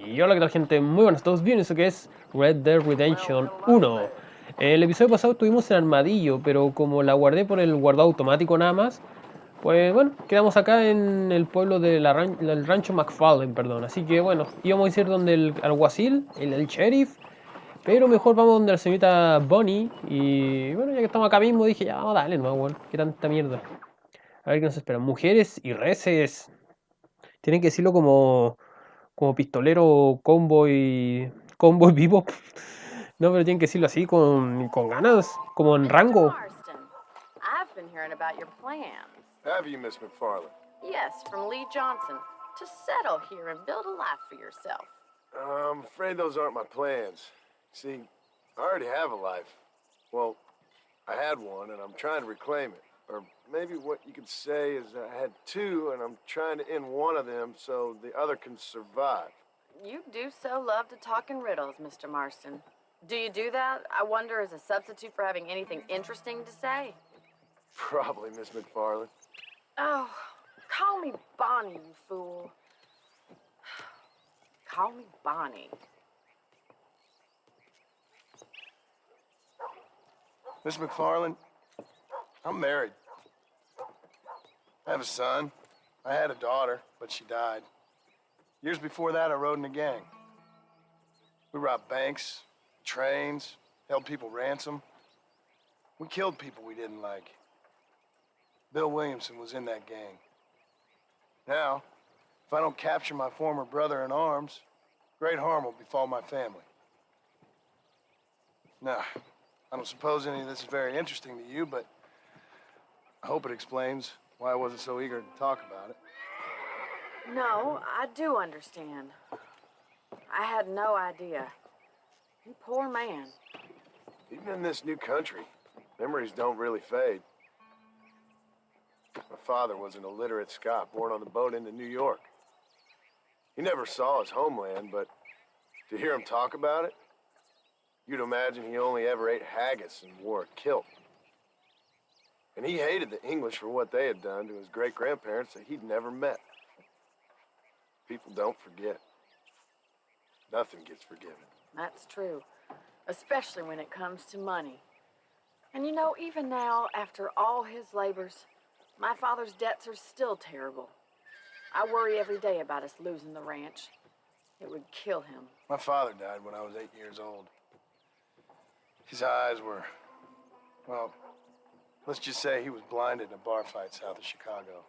Y hola, ¿qué tal, gente? Muy buenas, ¿todos bien? Eso que es Red Dead Redemption 1. El episodio pasado estuvimos en Armadillo, pero como la guardé por el guardado automático nada más, pues bueno, quedamos acá en el pueblo del rancho McFarlane, perdón. Así que bueno, íbamos a ir donde el alguacil, el sheriff, pero mejor vamos donde la señorita Bonnie. Y bueno, ya que estamos acá mismo, dije, ya, vamos, dale, no, weón, qué tanta mierda. A ver qué nos espera. Mujeres y reses. Tienen que decirlo como pistolero convoy vivo. No, pero tienen que decirlo así con ganas, como en Mr. rango. Marston, I've been hearing about your plans. Have you, Miss McFarland? Yes, from Lee Johnson, to settle here and build a life for yourself. I'm afraid those aren't my plans. See, I already have a life. Well, I had one, and I'm trying to reclaim it. Or maybe what you could say is I had two, and I'm trying to end one of them so the other can survive. You do so love to talk in riddles, Mr. Marston. Do you do that, I wonder, as a substitute for having anything interesting to say? Probably, Miss McFarland. Oh, call me Bonnie, you fool. Call me Bonnie. Miss McFarland, I'm married. I have a son. I had a daughter, but she died. Years before that, I rode in a gang. We robbed banks, trains, held people ransom. We killed people we didn't like. Bill Williamson was in that gang. Now, if I don't capture my former brother in arms, great harm will befall my family. Now, I don't suppose any of this is very interesting to you, but I hope it explains why I wasn't so eager to talk about it. No, I do understand. I had no idea. You poor man. Even in this new country, memories don't really fade. My father was an illiterate Scot born on the boat into New York. He never saw his homeland, but to hear him talk about it, you'd imagine he only ever ate haggis and wore a kilt. And he hated the English for what they had done to his great-grandparents that he'd never met. People don't forget. Nothing gets forgiven. That's true, especially when it comes to money. And you know, even now, after all his labors, my father's debts are still terrible. I worry every day about us losing the ranch. It would kill him. My father died when I was 8 years old. His eyes were, well, let's just say he was blinded in a bar fight south of Chicago.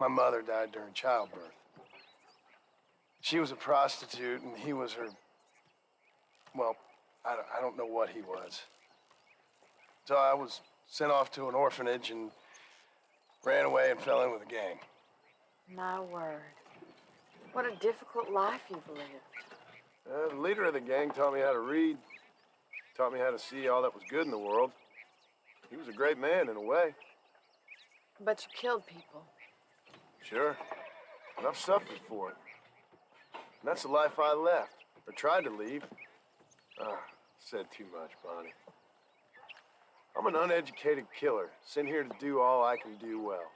My mother died during childbirth. She was a prostitute, and he was her, well, I don't know what he was. So I was sent off to an orphanage and ran away and fell in with a gang. My word. What a difficult life you've lived. The leader of the gang taught me how to read, taught me how to see all that was good in the world. He was a great man in a way. But you killed people. Sure. And I've suffered for it. And that's the life I left, or tried to leave. Said too much, Bonnie. I'm an uneducated killer, sent here to do all I can do well.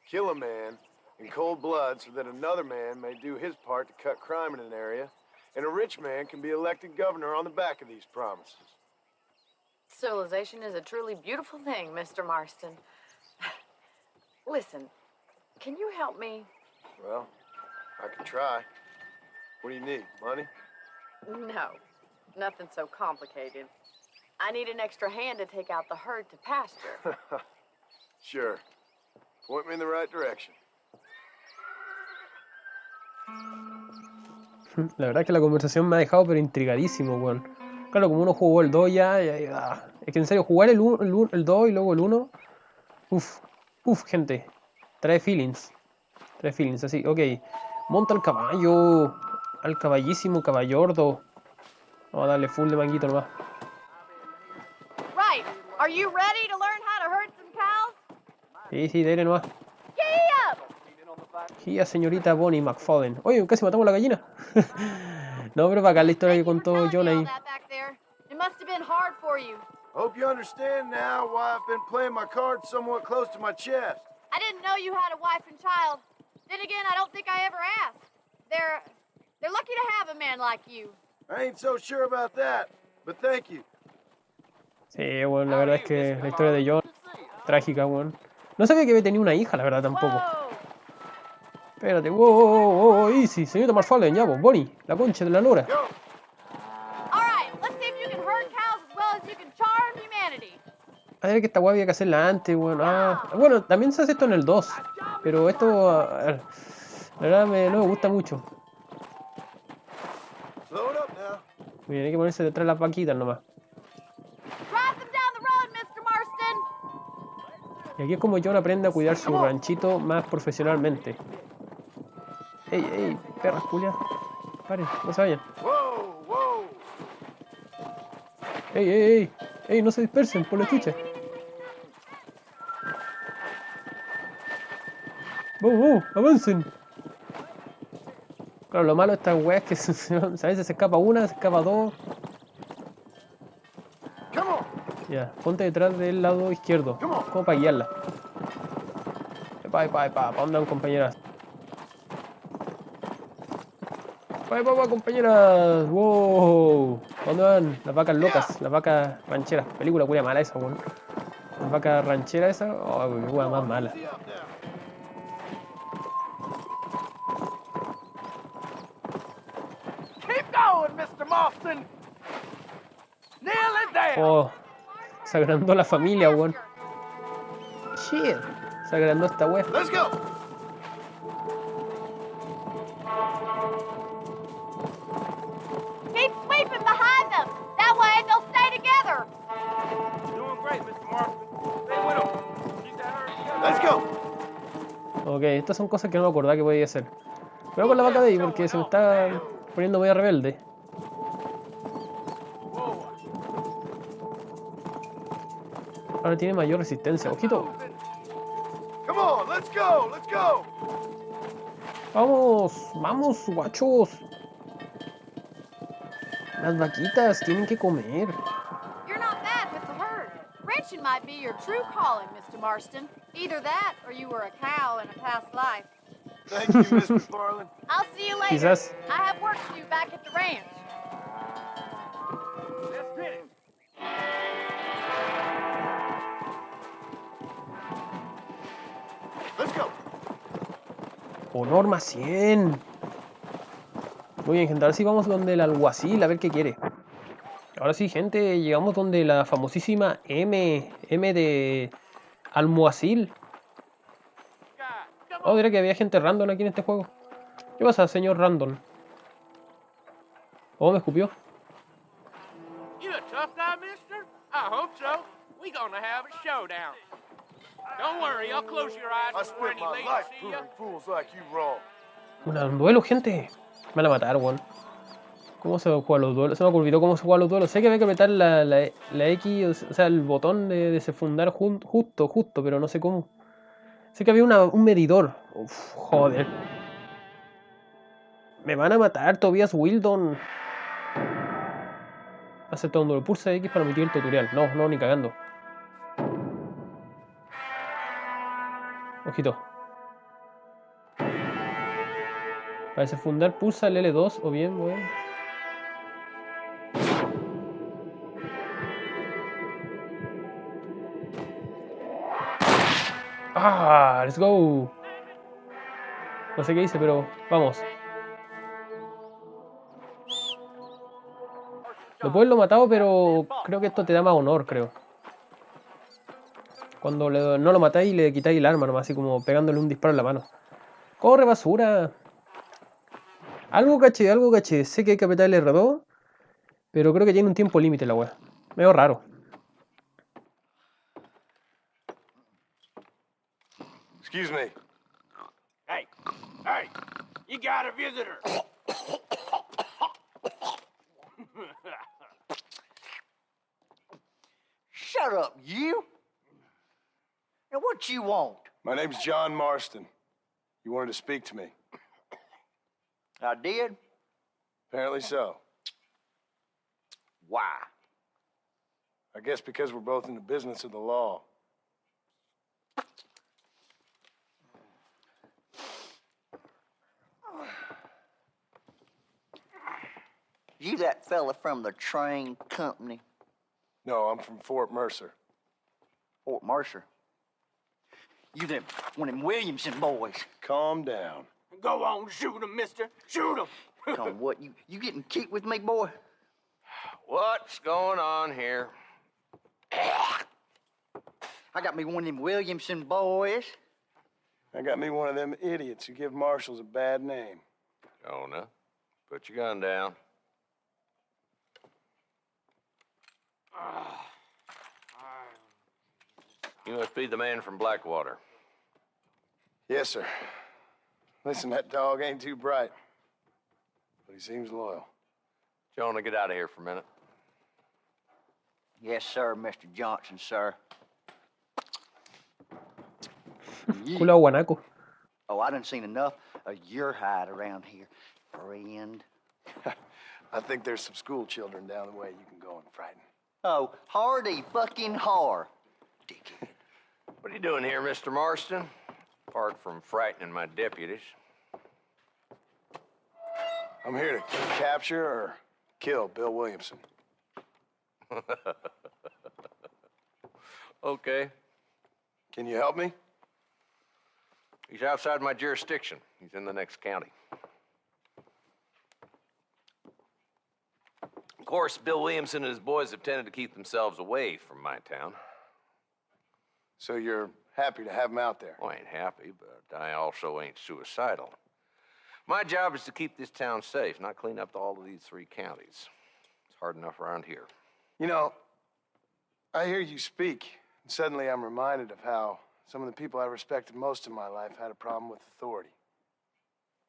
Kill a man in cold blood so that another man may do his part to cut crime in an area, and a rich man can be elected governor on the back of these promises. Civilization is a truly beautiful thing, Mr. Marston. Listen, can you help me? Well, I can try. What do you need, money? No, nothing so complicated. I need an extra hand to take out the herd to pasture. Sure. Point me in the right direction. La verdad es que la conversación me ha dejado pero intrigadísimo, weón. Claro, como uno jugó el 2 ya. Es que en serio, jugar el 2 y luego el 1. Uf, gente. Trae feelings. Así, ok. Monta al caballo. Al caballísimo caballardo. Vamos a darle full de manguito nomás. Right. Are you ready to learn how to herd some cows? Sí, dele nomás. Giddy up! Gia, señorita Bonnie McFadden. Oye, casi matamos a la gallina. No, pero para acá la historia que contó John ahí. It must have been hard for you. Hope you understand now why I've been playing my cards somewhat close to my chest. I didn't know you had a wife and child. Then again, I don't think I ever asked. They're lucky to have a man like you. I ain't so sure about that, but thank you. Sí, bueno, la verdad es que la historia de John, trágica, weón. No sabía que había tenido una hija, la verdad, tampoco. Whoa! Espérate, wow, easy. Señorita McFarlane, ya, pues, Bonnie, la concha de la lora. Go. All right, let's see if you can herd cows as well as you can charm humanity. A ver, que esta weá había que hacerla antes, weón. Bueno, también se hace esto en el 2. Pero esto, a ver, la verdad no me gusta mucho. Slow it up now. Muy bien, hay que ponerse detrás de las vaquitas nomás. Drive them down the road, Mr. Marston. Y aquí es como John aprende a cuidar su ranchito más profesionalmente. Ey, perras culias. Paren, no se vayan. Whoa, whoa. Ey, no se dispersen por la chucha. Avancen. Claro, lo malo de estas weas es que a veces se escapa una, se escapa dos. Come on. Ya, ponte detrás del lado izquierdo. Como para guiarla. ¿Pa' dónde van, compañeras? Pa, compañeras. Wow. ¿Pa' dónde van? Las vacas locas, las vacas rancheras. Película cuya mala esa, weón. Las vacas rancheras esa. Oh, qué wea más mala. Easy up now. Keep going, Mr. Marston. Nearly there. Oh, se agrandó la familia, weón. Shit. Se agrandó esta wea. Let's go. Keep sweeping behind them. That way they'll stay together. Doing great, Mr. Marston. Stay with him. Keep that herd together. Let's go. Ok, estas son cosas que no me acordaba que podía hacer. Cuidado con la vaca de ahí porque se me está poniendo medio rebelde. Ahora tiene mayor resistencia. Ojito. Come on, let's go. Let's go. Vamos, guachos. Las vaquitas tienen que comer. You're not bad with the herd. Ranching might be your true calling, Mr. Marston. Either that or you were a cow in a past life. Thank you, Miss McFarlane. I'll see you later. Quizás. I have work to do back at the ranch. Let's get it. Let's go. Honor más 100. Muy bien, gente. Ahora sí vamos donde el alguacil a ver qué quiere. Ahora sí, gente. Llegamos donde la famosísima M de almohacil. Oh, diré que había gente random aquí en este juego. ¿Qué pasa, señor random? Oh, me escupió. You a tough guy, mister? I hope so. We gonna have a showdown. Don't worry, I'll close your eyes I before spent any my ladies life see ya. proving fools like you wrong. Un duelo, gente. Me van a matar, weón. ¿Cómo se juegan los duelos? Se me olvidó cómo se juegan los duelos. Sé que había que apretar la X, o sea, el botón de desenfundar justo, pero no sé cómo. Sé que había un medidor. Uf, joder. Me van a matar, Tobias Wildon. Acepta un duelo. Pulsa X para omitir el tutorial. No, ni cagando. Ojito. Para desenfundar, pulsa el L2 o bien, weón. Let's go. No sé qué hice, pero vamos. Después lo he matado, pero creo que esto te da más honor, creo. Cuando no lo matáis y le quitáis el arma, nomás, así como pegándole un disparo en la mano. ¡Corre, basura! Algo caché. Sé que hay que apretar el R2, pero creo que tiene un tiempo límite la wea. Medio raro. Excuse me. Hey, you got a visitor. Shut up, you. Now, what you want? My name's John Marston. You wanted to speak to me. I did. Apparently so. Why? I guess because we're both in the business of the law. You that fella from the train company, No, I'm from Fort Mercer. Fort Mercer? You them one of them Williamson boys. Calm down. Go on, shoot him, mister. Shoot him. Come on, what, you getting cute with me, boy? What's going on here? I got me one of them Williamson boys. I got me one of them idiots who give marshals a bad name. Jonah, put your gun down. You must be the man from Blackwater. Yes, sir. Listen, that dog ain't too bright, but he seems loyal. Jonah, get out of here for a minute. Yes, sir, Mr. Johnson, sir. Culo guanaco. Oh, I done seen enough of your hide around here, friend. I think there's some school children down the way you can go and frighten. Oh, hardy fucking har. Dickhead. What are you doing here, Mr. Marston? Apart from frightening my deputies. I'm here to capture or kill Bill Williamson. Okay. Can you help me? He's outside my jurisdiction. He's in the next county. Of course, Bill Williamson and his boys have tended to keep themselves away from my town. So you're happy to have him out there? Well, I ain't happy, but I also ain't suicidal. My job is to keep this town safe, not clean up all of these 3 counties. It's hard enough around here. You know, I hear you speak, and suddenly I'm reminded of how some of the people I respected most in my life had a problem with authority.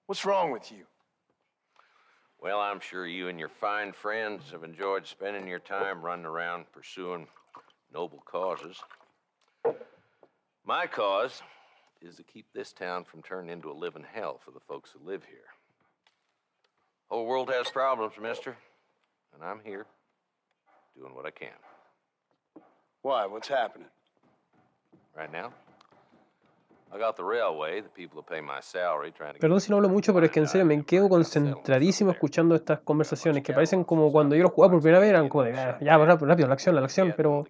What's wrong with you? Well, I'm sure you and your fine friends have enjoyed spending your time running around pursuing noble causes. My cause is to keep this town from turning into a living hell for the folks who live here. Whole world has problems, mister, and I'm here doing what I can. Why? What's happening? Right now, I got the railway, the people who pay my salary trying to... Perdón si no hablo mucho, pero es que en serio me quedo concentradísimo escuchando estas conversaciones que parecen como cuando yo los jugaba por primera vez, eran como de ya, rápido, rápido, la acción, pero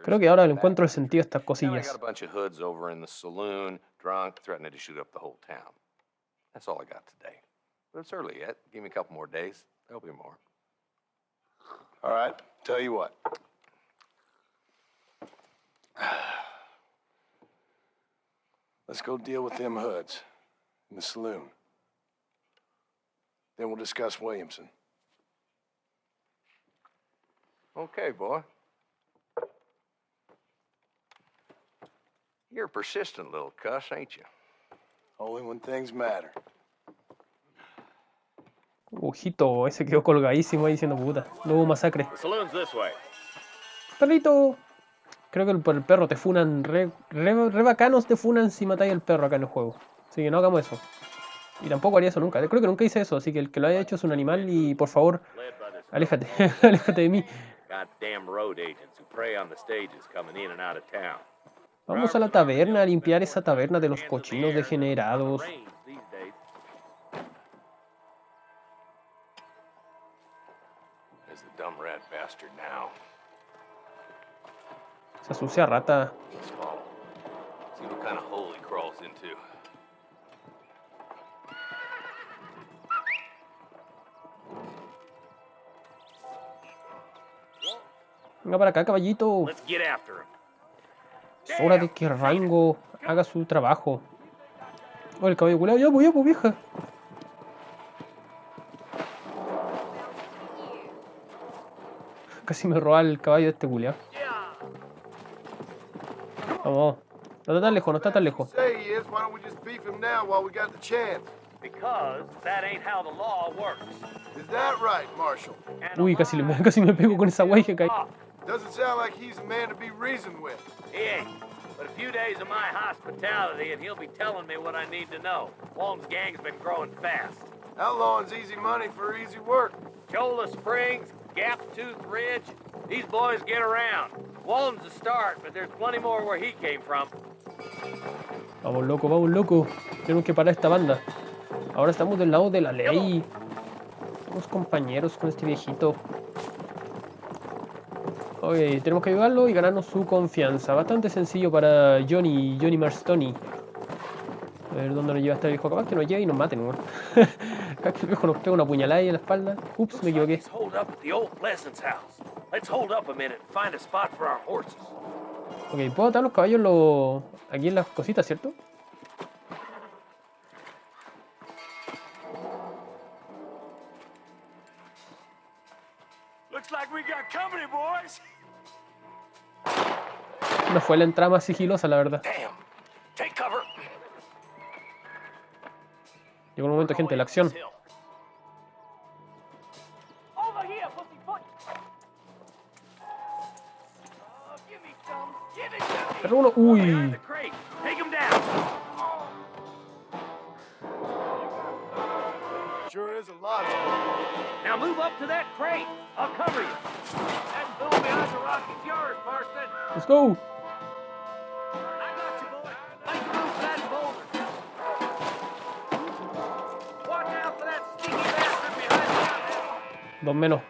creo que ahora le encuentro el sentido a estas I got cosillas. a bunch of hoods over in the saloon, drunk, threatening to shoot up the whole town. That's all I got today. But it's early yet. Give me a couple more days. There'll be more. All right, tell you what. Let's go deal with them hoods in the saloon. Then we'll discuss Williamson. Okay, boy. You're a persistent little cuss, ain't you? Only when things matter. Ojito, ese quedó colgadísimo ahí diciendo puta, no hubo masacre. The saloon's this way. Perrito. Creo que por el perro te funan, re bacanos te funan si matáis al perro acá en el juego. Así que no hagamos eso. Y tampoco haría eso nunca. Creo que nunca hice eso, así que el que lo haya hecho es un animal y por favor, aléjate, aléjate de mí. Goddamn road agents who prey on the stages coming in and out of town. Vamos a la taberna a limpiar esa taberna de los cochinos degenerados. There's the dumb rat bastard now. Esa sucia rata. Let's follow. See what kind of hole he crawls into. Venga para acá, caballito. Let's get after him. Es hora de que Rango haga su trabajo. Oh, el caballo culado. Ya, pues, vieja. Casi me roba el caballo de este culiao. Vamos. No está tan lejos, no está tan lejos. Say he is, why don't we just beef him now while we got the chance? Because that ain't how the law works. Is that right, Marshal? Uy, casi me pego con esa guay que caí. Doesn't sound like he's a man to be reasoned with. He ain't. But a few days of my hospitality and he'll be telling me what I need to know. Walton's gang's been growing fast. Outlawing's easy money for easy work. Cholla Springs, Gap Tooth Ridge, these boys get around. Walton's a start, but there's plenty more where he came from. Vamos, loco. Tenemos que parar esta banda. Ahora estamos del lado de la ley. Somos compañeros con este viejito. Ok, tenemos que ayudarlo y ganarnos su confianza. Bastante sencillo para Johnny Marstoni. A ver dónde nos lleva este viejo. Capaz que nos lleve y nos maten, weón. Capaz que el viejo nos pega una puñalada ahí en la espalda. Ups, me equivoqué. He's holed up at the old Pleasance house. Let's hold up a minute and find a spot for our horses. Ok, puedo atar los caballos aquí en las cositas, ¿cierto? Looks like we got company, boys. No fue la entrada más sigilosa, la verdad. Damn. Take cover. Llegó el momento, gente, de la acción. Over here, pussyfoot. Give me some. Give it to me. Pero uno, uy. The crate. Take him down. Sure is a lot of them. Now move up to that crate. I'll cover you. That bull behind the rock is yours, Marston. Let's go. I got you, boy. Make room for that boulder. Watch out for that sneaky bastard behind the outhouse. Dos menos.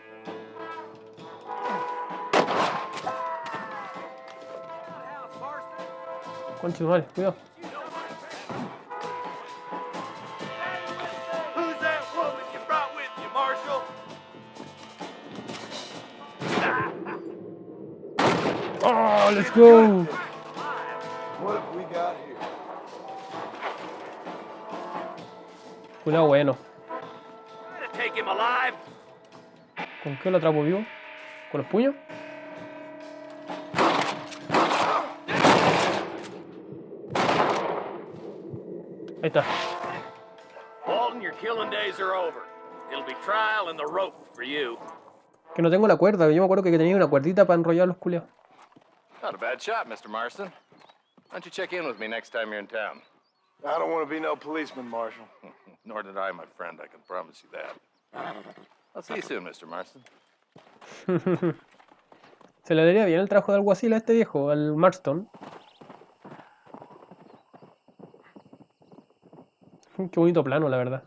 Outhouse, Marston. Concha de madre, cuidado. Who's that woman you brought with you, Marshal? Oh, let's go. What have we got here? Cuidado, bueno. Try to take him alive. ¿Con qué lo atrapo vivo? ¿Con los puños? Ahí está. Walton, your killing days are over. It'll be trial and the rope for you. Que no tengo la cuerda. Yo me acuerdo que tenía una cuerdita para enrollar los culeos. Not a bad shot, Mr. Marston. Why don't you check in with me next time you're in town? I don't want to be no policeman, Marshal. Nor did I, my friend. I can promise you that. I'll see you soon, Mr. Marston. Se le daría bien el trabajo de alguacil a este viejo, al Marston. Qué bonito plano, la verdad.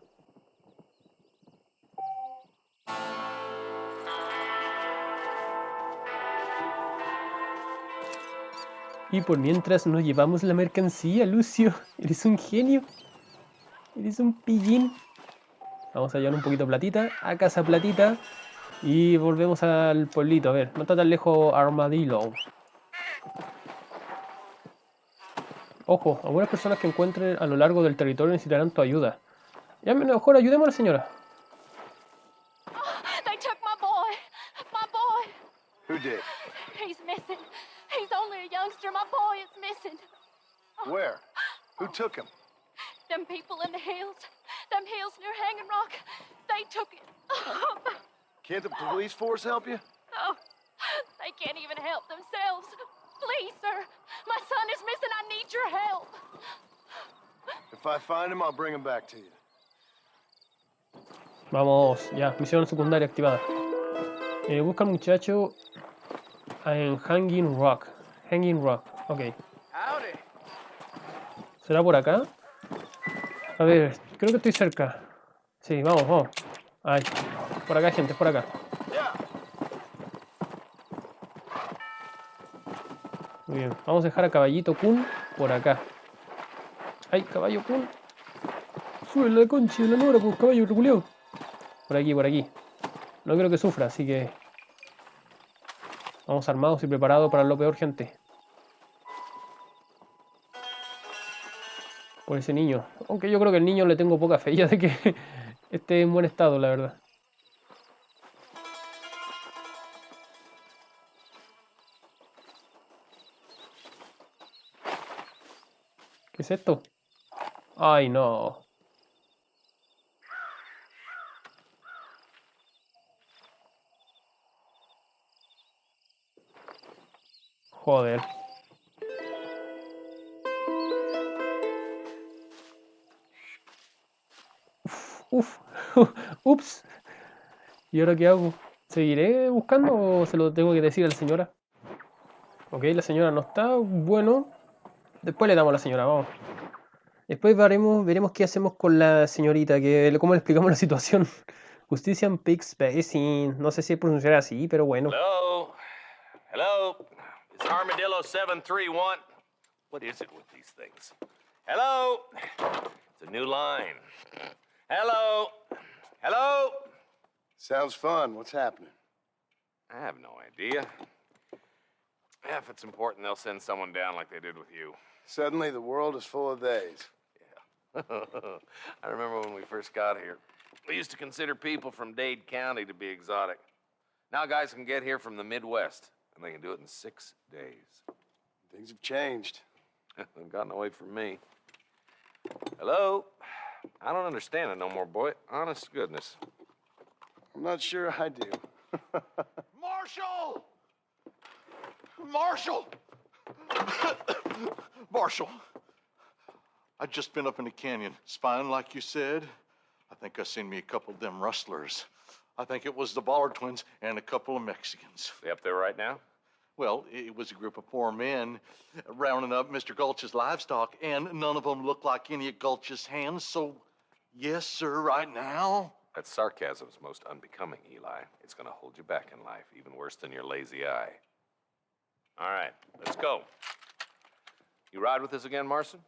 Y por mientras nos llevamos la mercancía, Lucio. Eres un genio. Eres un pillín. Vamos a llevar un poquito de platita. A casa platita. Y volvemos al pueblito. A ver, no está tan lejos Armadillo. Ojo, algunas personas que encuentren a lo largo del territorio necesitarán tu ayuda. Ya mejor ayudemos a la señora. They took my boy. My boy. Who did? He's missing. He's only a youngster. My boy is missing. Where? Who took him? Them people in the hills. Them hills near Hanging Rock. They took it. Can't the police force help you? Oh, they can't even help themselves. Please, sir. My son is missing. I need your help. If I find him, I'll bring him back to you. Vamos, ya, misión secundaria activada. Busca al muchacho en Hanging Rock. Hanging Rock, ok. Howdy. ¿Será por acá? A ver, creo que estoy cerca. Sí, vamos, vamos. Ay, por acá, gente, por acá. Muy bien, vamos a dejar a Caballito Kun por acá. Ay, caballo Kun. Sube la concha de la lora, pues, caballo reculeo. Por aquí, por aquí. No quiero que sufra, así que... Vamos armados y preparados para lo peor, gente. Por ese niño. Aunque yo creo que el niño le tengo poca fe ya de que esté en buen estado, la verdad. ¿Qué es esto? Ay, no. Joder. Uf. Ups. ¿Y ahora qué hago? ¿Seguiré buscando o se lo tengo que decir a la señora? Ok, la señora no está. Bueno. Después le damos a la señora, vamos. Después veremos qué hacemos con la señorita, cómo le explicamos la situación. Justicia en Pigs Basin. No sé si pronunciar así, pero bueno. Hello? Hello? It's Armadillo 731. What is it with these things? Hello? It's a new line. Hello? Hello? Sounds fun. What's happening? I have no idea. If it's important, they'll send someone down like they did with you. Suddenly, the world is full of theys. I remember when we first got here. We used to consider people from Dade County to be exotic. Now guys can get here from the Midwest, and they can do it in 6 days. Things have changed. They've gotten away from me. Hello? I don't understand it no more, boy. Honest to goodness. I'm not sure I do. Marshall! Marshall! Marshall! I just been up in the canyon, spying like you said. I think I seen me a couple of them rustlers. I think it was the Ballard twins and a couple of Mexicans. They up there right now? Well, it was a group of poor men rounding up Mr. Gulch's livestock, and none of them looked like any of Gulch's hands, so yes, sir, right now. That sarcasm's most unbecoming, Eli. It's gonna hold you back in life, even worse than your lazy eye. All right, let's go. You ride with us again, Marson?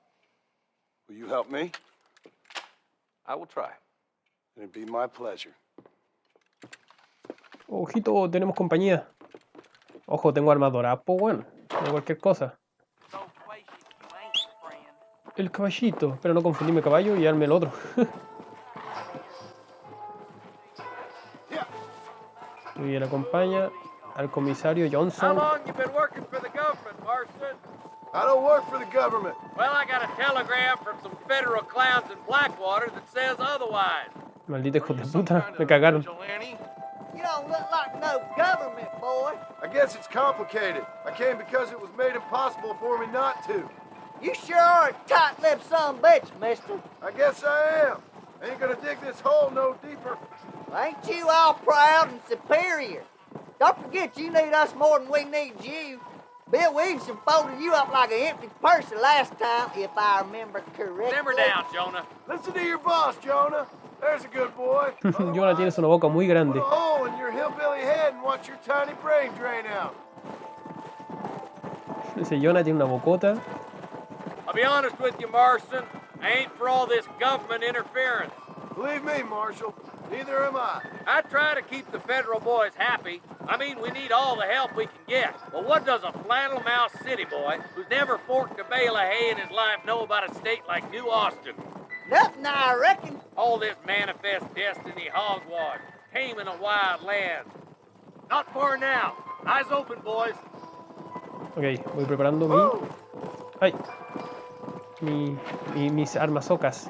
Will you help me? I will try. It'd be my pleasure. Ojito, tenemos compañía. Ojo, tengo armas doradas, pues bueno. De cualquier cosa. El caballito. Pero no confundirme caballo y darme el otro. Y él acompaña al comisario How Johnson. long you been working for the government, Marston? I don't work for the government. Well, I got a telegram from some federal clowns in Blackwater that says otherwise. Maldita hijos de puta. Me cagaron. You don't look like no government, boy. I guess it's complicated. I came because it was made impossible for me not to. You sure are a tight-lipped son of a bitch, mister. I guess I am. Ain't gonna dig this hole no deeper. Ain't you all proud and superior? Don't forget you need us more than we need you. Bill Williamson folded you up like an empty purse the last time, if I remember correctly. Simmer down, Jonah. Listen to your boss, Jonah. There's a good boy. Jonah tienes una boca muy grande. Put a hole in your hillbilly head and watch your tiny brain drain out. Ese Jonah tiene una bocota. I'll be honest with you, Marston. I ain't for all this government interference. Believe me, Marshal, neither am I. I try to keep the federal boys happy. I mean, we need all the help we can get. But what does a flannel mouse city boy who's never forked a bale of hay in his life know about a state like New Austin? Nothing, I reckon. All this manifest destiny hogwash, taming a wild land. Not far now. Eyes open, boys. Ok, voy preparando mi... ¡Ay! Mis armasocas.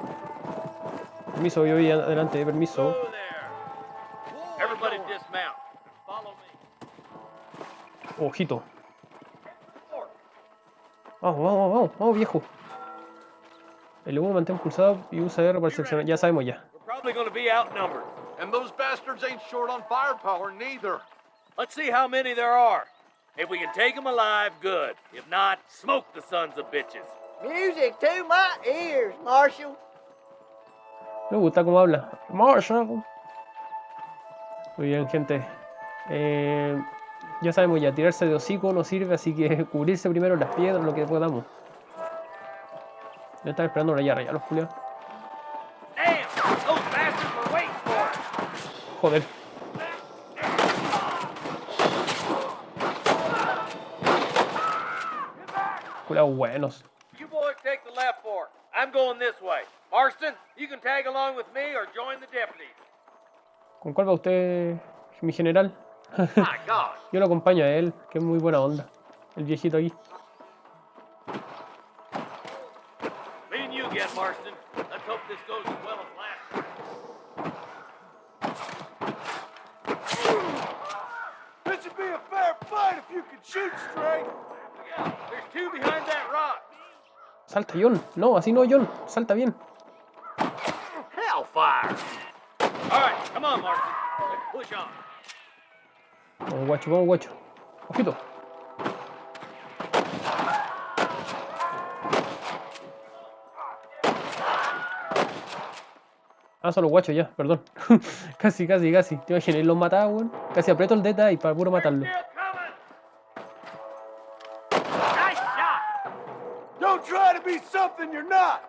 Permiso, yo voy adelante, permiso. Whoa there. Everybody dismount. Follow me. Ojito. Vamos, viejo. El humo mantén pulsado y usa R para seccionar. Ya sabemos ya. We're probably going to be outnumbered. And those bastards ain't short on firepower, neither. Let's see how many there are. If we can take them alive, good. If not, smoke the sons of bitches. Music to my ears, Marshal. Me gusta cómo habla. Marshall. Muy bien, gente. Ya sabemos ya, tirarse de hocico no sirve, así que cubrirse primero las piedras, lo que podamos. Ya están esperando ya los culiados. Damn! Those bastards were waiting for us. Joder. Culiados buenos. You boys take the left fork. I'm going this way. Marston, you can tag along with me or join the deputies. ¿Con cuál va usted, mi general? My God. Yo lo acompaño a él, que es muy buena onda. El viejito aquí. Me and you again, Marston. Let's hope this goes as well as last. This should be a fair fight if you can shoot straight. Look out. There's two behind that rock. Salta, John. No, así no, John. Salta bien. Hellfire. All right, come on, Marston. Let's push on. Vamos, guacho. Ojito. Ah, son los guachos ya, perdón. Casi. ¿Te imaginas? Los mataba, weón. Casi aprieto el detalle para puro matarlo. Don't try to be something you're not.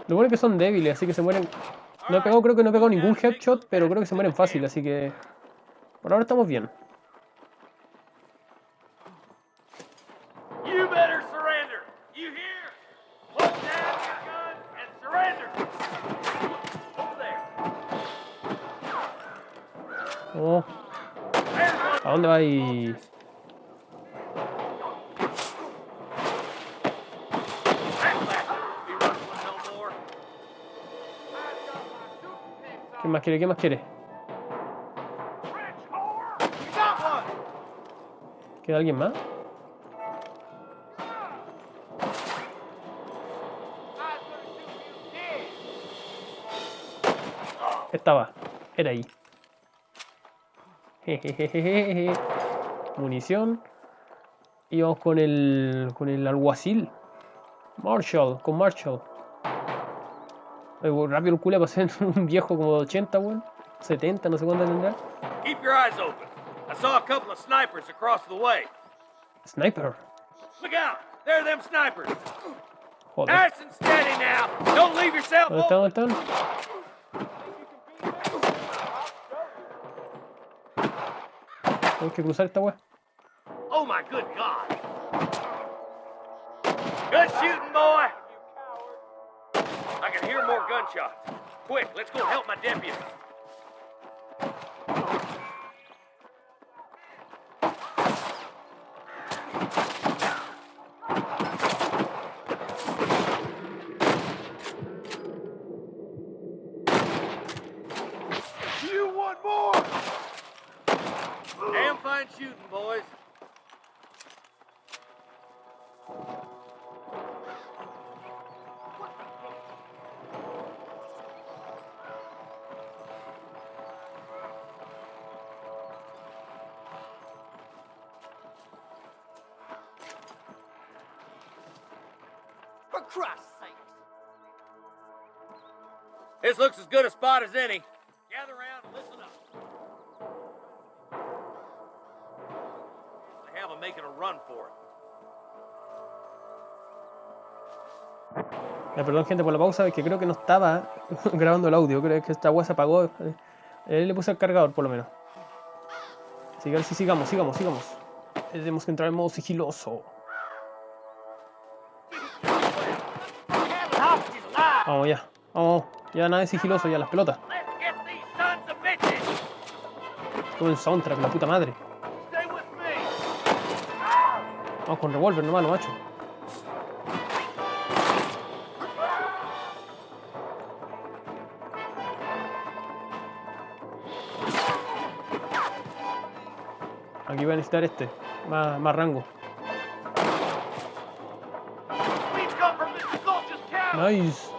Lo bueno es que son débiles, así que se mueren. No he pegado, creo que no he pegado ningún headshot, pero creo que se mueren fácil, así que. Por ahora estamos bien. You better surrender. You hear? Hold down your gun and surrender. Over there. Oh. ¿A dónde vais? ¿Qué más quiere? ¿Qué más quiere? ¿Queda alguien más? Era ahí. Jejejeje. Munición. Y vamos con el alguacil. Con Marshall. Rápido el culo para ser un viejo como de 80, weón. 70, no sé cuánto tendrá. Keep your eyes open. I saw a couple of snipers across the way. Sniper. Look out! There are them snipers. Joder. Nice and steady now. Don't leave yourself ¿Dónde están? ¿Dónde están? Tengo que cruzar esta weá. Oh my good God! Good shooting, boy. I can hear more gunshots. Quick, let's go help my deputies. You want more? Damn fine shooting, boys. For Christ's sake. This looks as good a spot as any. Gather around and listen up. They have them making a run for it. Perdón, gente, por la pausa, es que creo que no estaba grabando el audio. Creo que esta weá se apagó. Le puse el cargador, por lo menos. Así que a ver si sigamos. Tenemos que entrar en modo sigiloso. Vamos ya. Vamos. Ya nada de sigiloso, ya las pelotas. Let's get these sons of bitches. Todo en soundtrack, la puta madre. Stay with me. Vamos con revólver nomás, lo macho. Aquí voy a necesitar más rango. We've come from Mr. Gulch's town. Nice.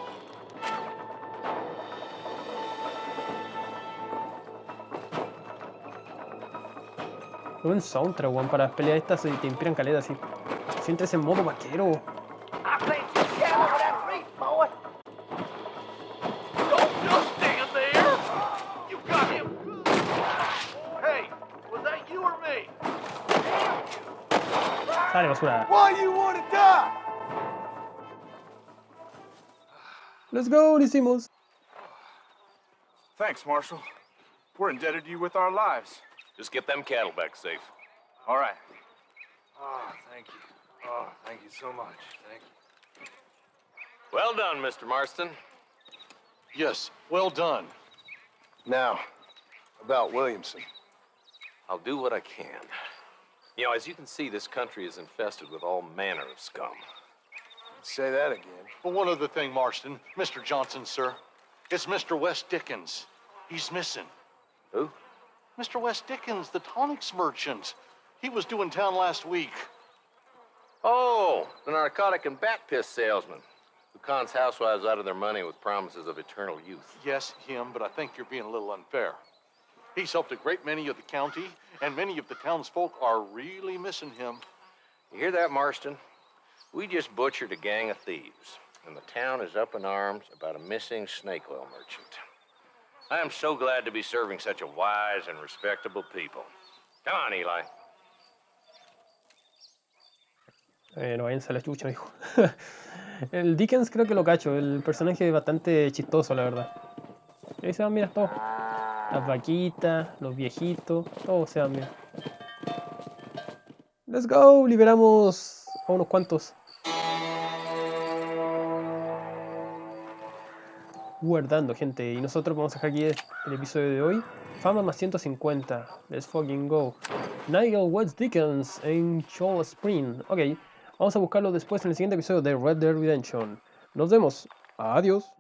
Qué buen soundtrack, weón, para las peleas estas te inspiran caleta así. Sientes en modo vaquero. I think you shall over that reef, boy. Don't just stand there. You got him. Hey, was that you or me? Sale basura. Why you want to die? Let's go, lo hicimos. Thanks, Marshal. We're indebted to you with our lives. Just get them cattle back safe. All right. Oh, thank you. Oh, thank you so much. Thank you. Well done, Mr. Marston. Yes, well done. Now, about Williamson. I'll do what I can. You know, as you can see, this country is infested with all manner of scum. Say that again. But one other thing, Marston. Mr. Johnson, sir. It's Mr. West Dickens. He's missing. Who? Mr. West Dickens, the tonics merchant. He was due in town last week. Oh, the narcotic and bat piss salesman who cons housewives out of their money with promises of eternal youth. Yes, him, but I think you're being a little unfair. He's helped a great many of the county, and many of the townsfolk are really missing him. You hear that, Marston? We just butchered a gang of thieves, and the town is up in arms about a missing snake oil merchant. I am so glad to be serving such a wise and respectable people. Come on, Eli. No váyanse a la chucha, dijo. El Dickens creo que lo cacho. El personaje es bastante chistoso, la verdad. Y ahí se van, mira, todos. Las vaquitas, los viejitos, todos se van, mira. ¡Let's go! Liberamos a unos cuantos. Guardando, gente. Y nosotros vamos a dejar aquí el episodio de hoy. Fama más 150. Let's fucking go. Nigel West Dickens en Shoal Spring. Ok, vamos a buscarlo después en el siguiente episodio de Red Dead Redemption. Nos vemos. Adiós.